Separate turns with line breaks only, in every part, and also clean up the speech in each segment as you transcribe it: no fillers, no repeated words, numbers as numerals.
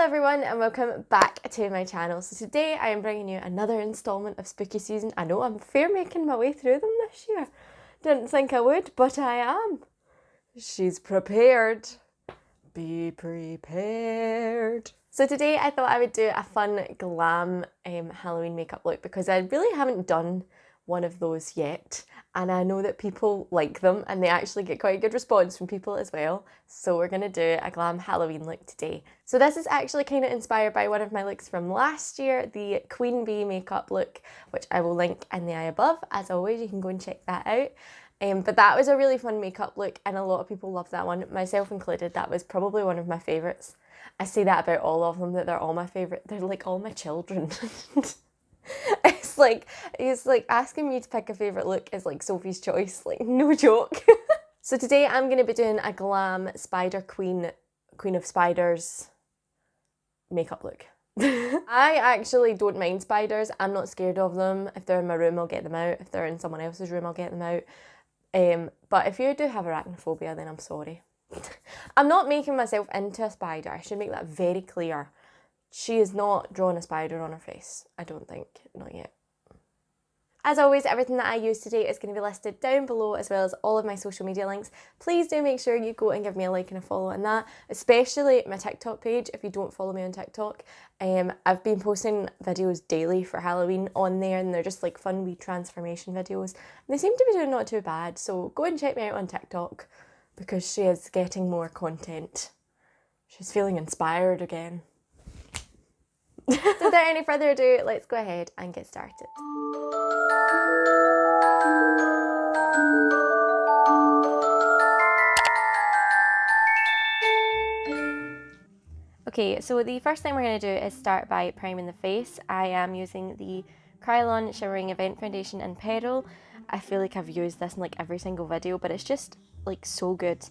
everyone and welcome back to my channel. So today I am bringing you another installment of spooky season. I know I'm fair making my way through them this year. Didn't think I would, but I am. She's prepared. Be prepared. So today I thought I would do a fun glam Halloween makeup look because I really haven't done one of those yet, and I know that people like them and they actually get quite a good response from people as well. So we're gonna do a glam Halloween look today. So this is actually kind of inspired by one of my looks from last year, the Queen Bee makeup look, which I will link in the eye above. As always, you can go and check that out. But that was a really fun makeup look and a lot of people loved that one, myself included. That was probably one of my favourites. I say that about all of them, that they're all my favourite. They're like all my children. It's like asking me to pick a favourite look is like Sophie's Choice, like no joke. So today I'm going to be doing a glam Spider Queen of Spiders makeup look. I actually don't mind spiders. I'm not scared of them. If they're in my room, I'll get them out. If they're in someone else's room, I'll get them out. But if you do have arachnophobia, then I'm sorry. I'm not making myself into a spider. I should make that very clear. She is not drawing a spider on her face. I don't think. Not yet. As always, everything that I use today is going to be listed down below, as well as all of my social media links. Please do make sure you go and give me a like and a follow on that, especially my TikTok page if you don't follow me on TikTok. I've been posting videos daily for Halloween on there, and they're just like fun wee transformation videos. And they seem to be doing not too bad, so go and check me out on TikTok because she is getting more content. She's feeling inspired again. So without any further ado, let's go ahead and get started. Okay, so the first thing we're going to do is start by priming the face. I am using the Kryolan Shimmering Event Foundation in Pearl. I feel like I've used this in like every single video, but it's just like so good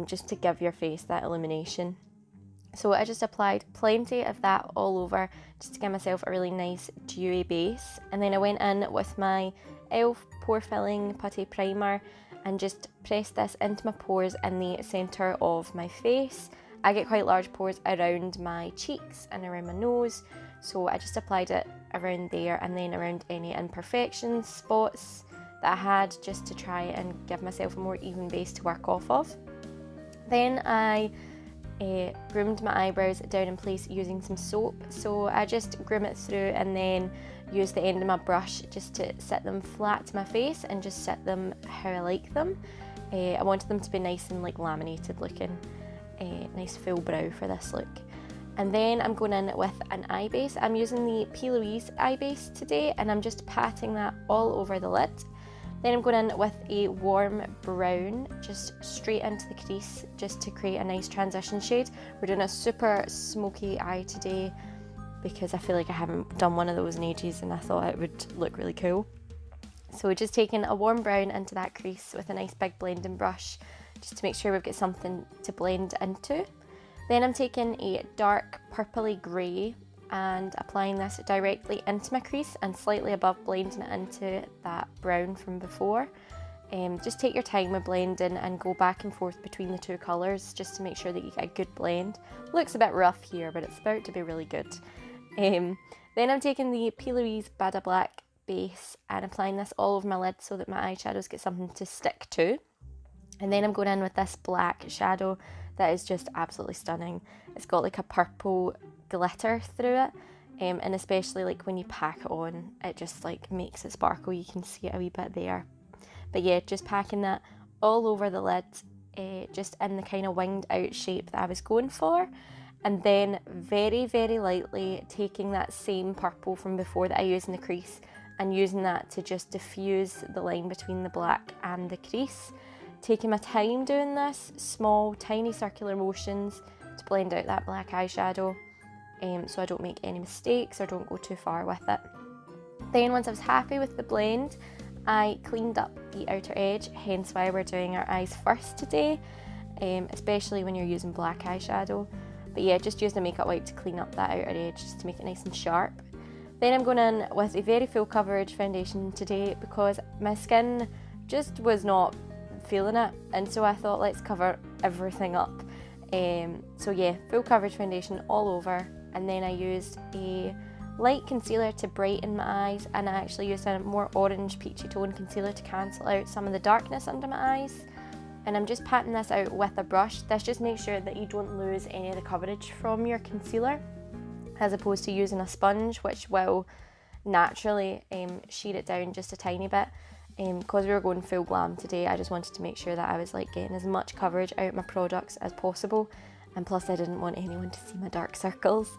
just to give your face that illumination. So I just applied plenty of that all over just to give myself a really nice dewy base. And then I went in with my e.l.f. Pore Filling Putty Primer and just pressed this into my pores in the centre of my face. I get quite large pores around my cheeks and around my nose, so I just applied it around there and then around any imperfections, spots that I had, just to try and give myself a more even base to work off of. Then I groomed my eyebrows down in place using some soap. So I just groom it through and then use the end of my brush just to set them flat to my face and just set them how I like them. I wanted them to be nice and like laminated looking, nice full brow for this look. And then I'm going in with an eye base. I'm using the Louise eye base today and I'm just patting that all over the lid. Then I'm going in with a warm brown, just straight into the crease, just to create a nice transition shade. We're doing a super smoky eye today because I feel like I haven't done one of those in ages and I thought it would look really cool. So just taking a warm brown into that crease with a nice big blending brush, just to make sure we've got something to blend into. Then I'm taking a dark purpley grey and applying this directly into my crease and slightly above, blending it into that brown from before. Just take your time with blending and go back and forth between the two colours just to make sure that you get a good blend. Looks a bit rough here, but it's about to be really good. Then I'm taking the Louise Badda Black base and applying this all over my lid so that my eyeshadows get something to stick to. And then I'm going in with this black shadow that is just absolutely stunning. It's got like a purple glitter through it, and especially like when you pack it on, it just like makes it sparkle. You can see it a wee bit there. But yeah, just packing that all over the lid, just in the kind of winged out shape that I was going for. And then very, very lightly taking that same purple from before that I used in the crease and using that to just diffuse the line between the black and the crease. Taking my time doing this, small, tiny circular motions to blend out that black eyeshadow, so I don't make any mistakes or don't go too far with it. Then once I was happy with the blend, I cleaned up the outer edge, hence why we're doing our eyes first today, especially when you're using black eyeshadow. But yeah, just using a makeup wipe to clean up that outer edge just to make it nice and sharp. Then I'm going in with a very full coverage foundation today because my skin just was not feeling it, and so I thought let's cover everything up. So yeah, full coverage foundation all over, and then I used a light concealer to brighten my eyes, and I actually used a more orange peachy tone concealer to cancel out some of the darkness under my eyes. And I'm just patting this out with a brush. This just makes sure that you don't lose any of the coverage from your concealer, as opposed to using a sponge, which will naturally sheer it down just a tiny bit. Because we were going full glam today, I just wanted to make sure that I was like getting as much coverage out of my products as possible, and plus I didn't want anyone to see my dark circles.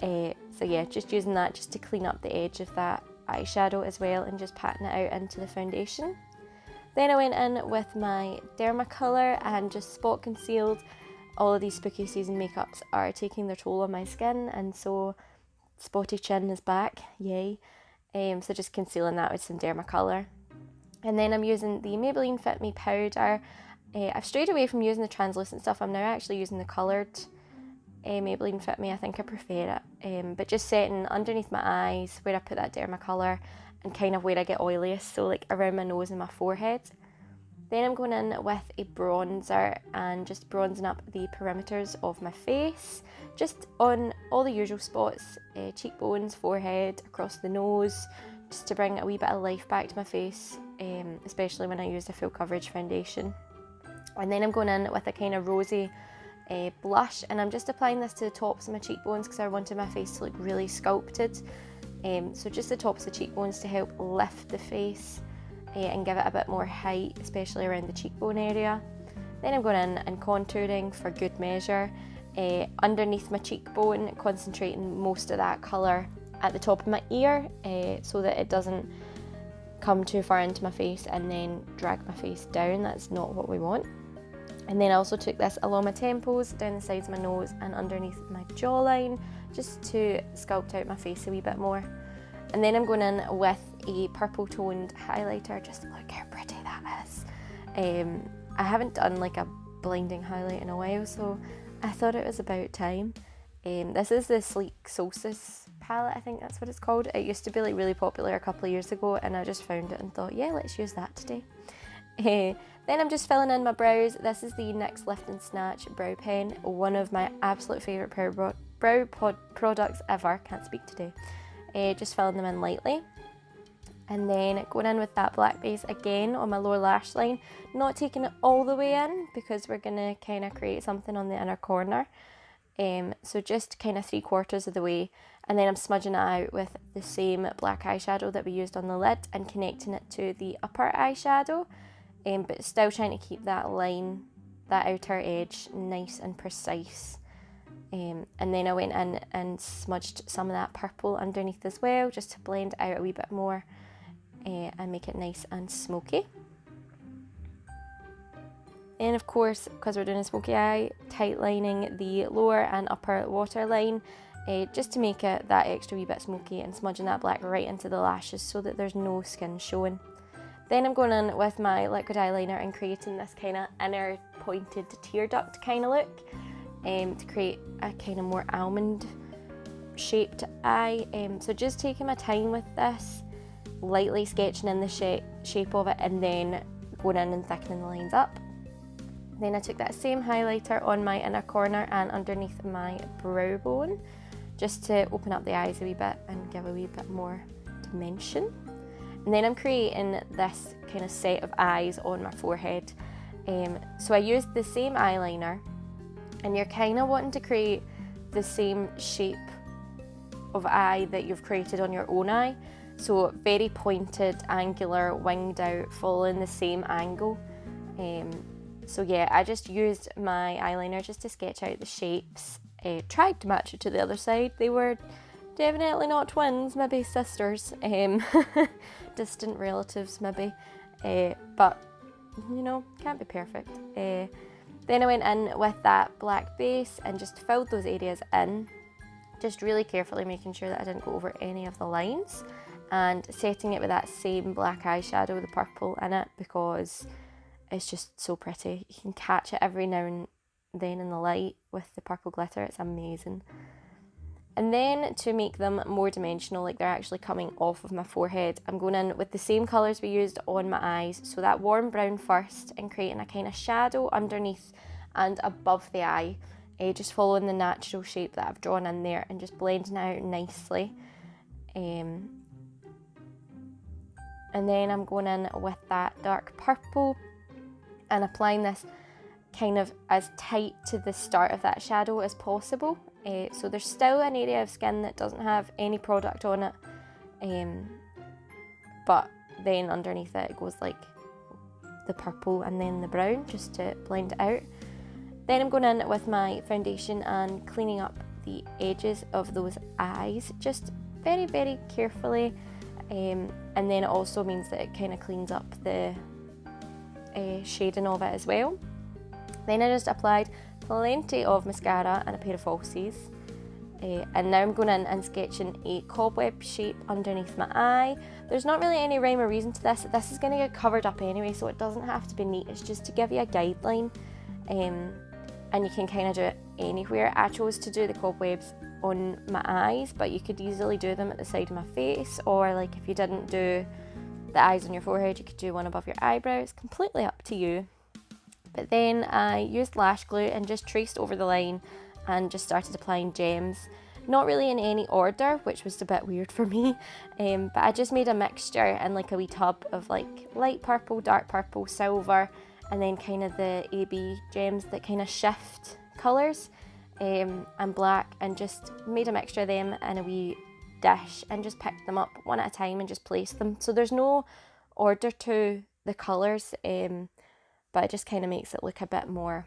So yeah, just using that just to clean up the edge of that eyeshadow as well, and just patting it out into the foundation. Then I went in with my Dermacolour and just spot concealed. All of these spooky season makeups are taking their toll on my skin, and so spotty chin is back, yay. So just concealing that with some Dermacolour. And then I'm using the Maybelline Fit Me Powder. I've strayed away from using the translucent stuff. I'm now actually using the coloured Maybelline Fit Me. I think I prefer it. But just setting underneath my eyes where I put that Dermacolour, and kind of where I get oiliest, so like around my nose and my forehead. Then I'm going in with a bronzer and just bronzing up the perimeters of my face, just on all the usual spots, cheekbones, forehead, across the nose, just to bring a wee bit of life back to my face, especially when I use a full coverage foundation. And then I'm going in with a kind of rosy blush, and I'm just applying this to the tops of my cheekbones because I wanted my face to look really sculpted. So just the tops of the cheekbones to help lift the face and give it a bit more height, especially around the cheekbone area. Then I'm going in and contouring for good measure underneath my cheekbone, concentrating most of that colour at the top of my ear, so that it doesn't come too far into my face and then drag my face down. That's not what we want. And then I also took this along my temples, down the sides of my nose and underneath my jawline, just to sculpt out my face a wee bit more. And then I'm going in with a purple toned highlighter. Just look how pretty that is. I haven't done like a blinding highlight in a while, so I thought it was about time. This is the Sleek Solstice palette, I think that's what it's called. It used to be like really popular a couple of years ago, and I just found it and thought, yeah, let's use that today. Then I'm just filling in my brows. This is the NYX Lift and Snatch brow pen, one of my absolute favourite brow products ever. Can't speak today. Just filling them in lightly. And then going in with that black base again on my lower lash line, not taking it all the way in because we're going to kind of create something on the inner corner. So just kind of 3/4 of the way, and then I'm smudging it out with the same black eyeshadow that we used on the lid and connecting it to the upper eyeshadow, but still trying to keep that line, that outer edge, nice and precise. And then I went in and smudged some of that purple underneath as well, just to blend out a wee bit more and make it nice and smoky. And of course, because we're doing a smoky eye, tightlining the lower and upper waterline, just to make it that extra wee bit smoky, and smudging that black right into the lashes so that there's no skin showing. Then I'm going in with my liquid eyeliner and creating this kind of inner pointed tear duct kind of look, to create a kind of more almond shaped eye. So just taking my time with this, lightly sketching in the shape of it, and then going in and thickening the lines up. Then I took that same highlighter on my inner corner and underneath my brow bone, just to open up the eyes a wee bit and give a wee bit more dimension. And then I'm creating this kind of set of eyes on my forehead. So I used the same eyeliner, and you're kind of wanting to create the same shape of eye that you've created on your own eye. So very pointed, angular, winged out, following the same angle. So yeah, I just used my eyeliner just to sketch out the shapes. Tried to match it to the other side. They were definitely not twins, maybe sisters. Distant relatives maybe. But, you know, can't be perfect. Then I went in with that black base and just filled those areas in. Just really carefully making sure that I didn't go over any of the lines. And setting it with that same black eyeshadow with the purple in it, because it's just so pretty. You can catch it every now and then in the light with the purple glitter. It's amazing. And then to make them more dimensional, like they're actually coming off of my forehead, I'm going in with the same colours we used on my eyes. So that warm brown first, and creating a kind of shadow underneath and above the eye, just following the natural shape that I've drawn in there and just blending it out nicely. And then I'm going in with that dark purple and applying this kind of as tight to the start of that shadow as possible. So there's still an area of skin that doesn't have any product on it, but then underneath it, it goes like the purple and then the brown, just to blend it out. Then I'm going in with my foundation and cleaning up the edges of those eyes, just very, very carefully. And then it also means that it kind of cleans up the shading of it as well. Then I just applied plenty of mascara and a pair of falsies. And now I'm going in and sketching a cobweb shape underneath my eye. There's not really any rhyme or reason to this. This is going to get covered up anyway, so it doesn't have to be neat. It's just to give you a guideline. And you can kind of do it anywhere. I chose to do the cobwebs on my eyes, but you could easily do them at the side of my face, or like if you didn't do the eyes on your forehead, you could do one above your eyebrows. Completely up to you. But then I used lash glue and just traced over the line and just started applying gems. Not really in any order, which was a bit weird for me, but I just made a mixture in like a wee tub of like light purple, dark purple, silver, and then kind of the AB gems that kind of shift colours, and black, and just made a mixture of them in a wee dish and just picked them up one at a time and just placed them. So there's no order to the colours, but it just kind of makes it look a bit more,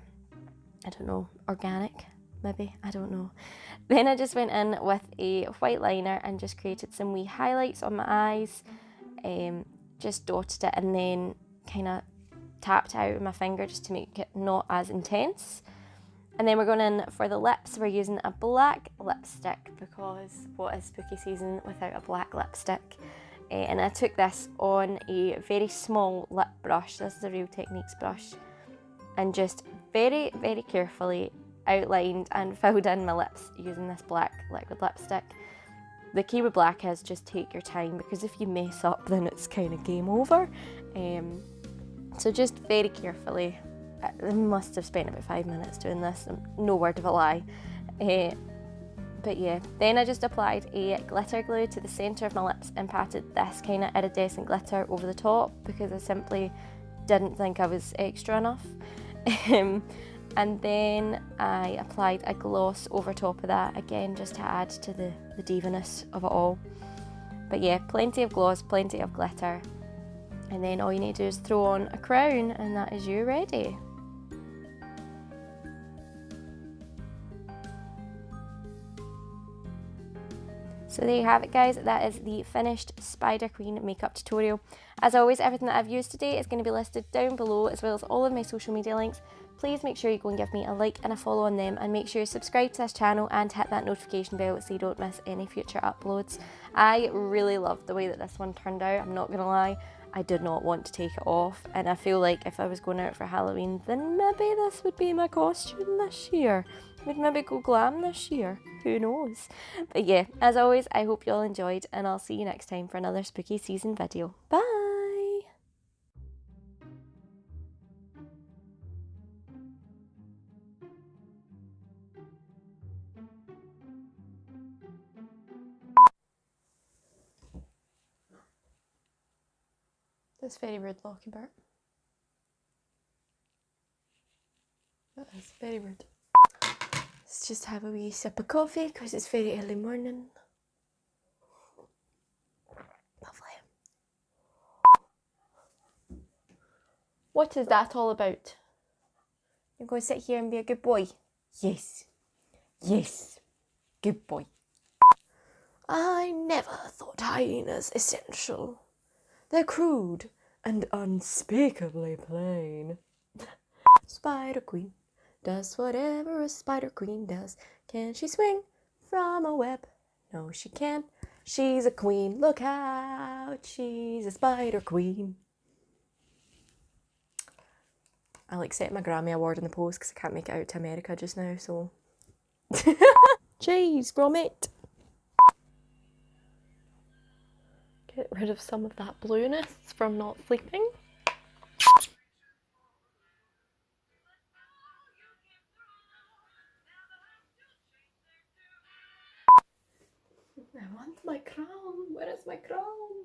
I don't know, organic, maybe, I don't know. Then I just went in with a white liner and just created some wee highlights on my eyes, just dotted it and then kind of tapped out with my finger just to make it not as intense. And then we're going in for the lips. We're using a black lipstick because what is spooky season without a black lipstick? And I took this on a very small lip brush. This is a Real Techniques brush. And just very, very carefully outlined and filled in my lips using this black liquid lipstick. The key with black is just take your time, because if you mess up then it's kind of game over. So just very carefully. I must have spent about 5 minutes doing this, no word of a lie. But yeah, then I just applied a glitter glue to the centre of my lips and patted this kind of iridescent glitter over the top because I simply didn't think I was extra enough. And then I applied a gloss over top of that, again just to add to the diva-ness of it all. But yeah, plenty of gloss, plenty of glitter. And then all you need to do is throw on a crown and that is you ready. So there you have it, guys. That is the finished Spider Queen makeup tutorial. As always, everything that I've used today is going to be listed down below, as well as all of my social media links. Please make sure you go and give me a like and a follow on them, and make sure you subscribe to this channel and hit that notification bell so you don't miss any future uploads. I really loved the way that this one turned out, I'm not going to lie. I did not want to take it off, and I feel like if I was going out for Halloween, then maybe this would be my costume this year. Would maybe go glam this year, who knows. But yeah, as always, I hope you all enjoyed, and I'll see you next time for another spooky season video. Bye! That's very rude, Lochingbert. That is very rude. Let's just have a wee sip of coffee because it's very early morning. Lovely. What is that all about? You're going to sit here and be a good boy? Yes. Yes. Good boy. I never thought hyenas essential. They're crude and unspeakably plain. Spider Queen does whatever a Spider Queen does. Can she swing from a web? No, she can't. She's a queen. Look out. She's a Spider Queen. I'll accept my Grammy Award in the post because I can't make it out to America just now, so. Jeez, Gromit. Get rid of some of that blueness from not sleeping. I want my crown. Where is my crown?